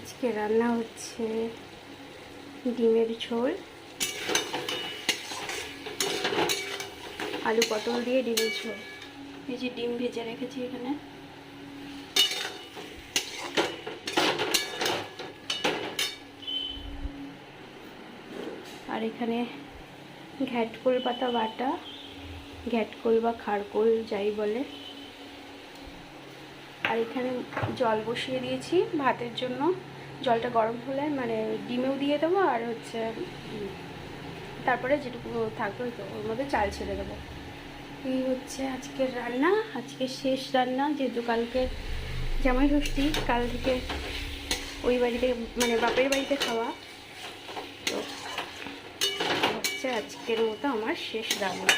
আজকে রান্না হচ্ছে ডিমের ঝোল, আলু পটল দিয়ে ডিমের ঝোল। এই যে ডিম ভেজে রেখেছি এখানে। আর এখানে ঘ্যাটকোল পাতা বাটা, ঘ্যাটকোল বা খারকোল যাই বলে। আর এখানে জল বসিয়ে দিয়েছি ভাতের জন্য। জলটা গরম হলে মানে ডিমেও দিয়ে দেবো, আর হচ্ছে তারপরে যেটুকু থাকবে ওর মধ্যে চাল ছেড়ে দেবো। এই হচ্ছে আজকের রান্না, আজকের শেষ রান্না, যেহেতু কালকে জামাই ষষ্ঠী, কাল থেকে ওই বাড়িতে মানে বাপের বাড়িতে খাওয়া, তো হচ্ছে আজকের মতো আমার শেষ রান্না।